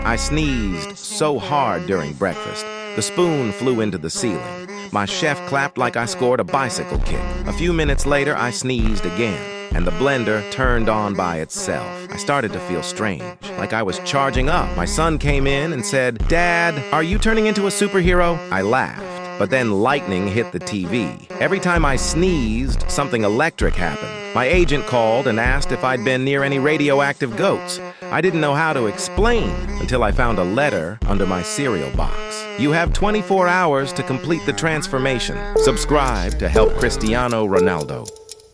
I sneezed so hard during breakfast, the spoon flew into the ceiling. My chef clapped like I scored a bicycle kick. A few minutes later, I sneezed again, and the blender turned on by itself. I started to feel strange, like I was charging up. My son came in and said, "Dad, are you turning into a superhero?" I laughed. But then lightning hit the TV. Every time I sneezed, something electric happened. My agent called and asked if I'd been near any radioactive goats. I didn't know how to explain until I found a letter under my cereal box. You have 24 hours to complete the transformation. Subscribe to help Cristiano Ronaldo.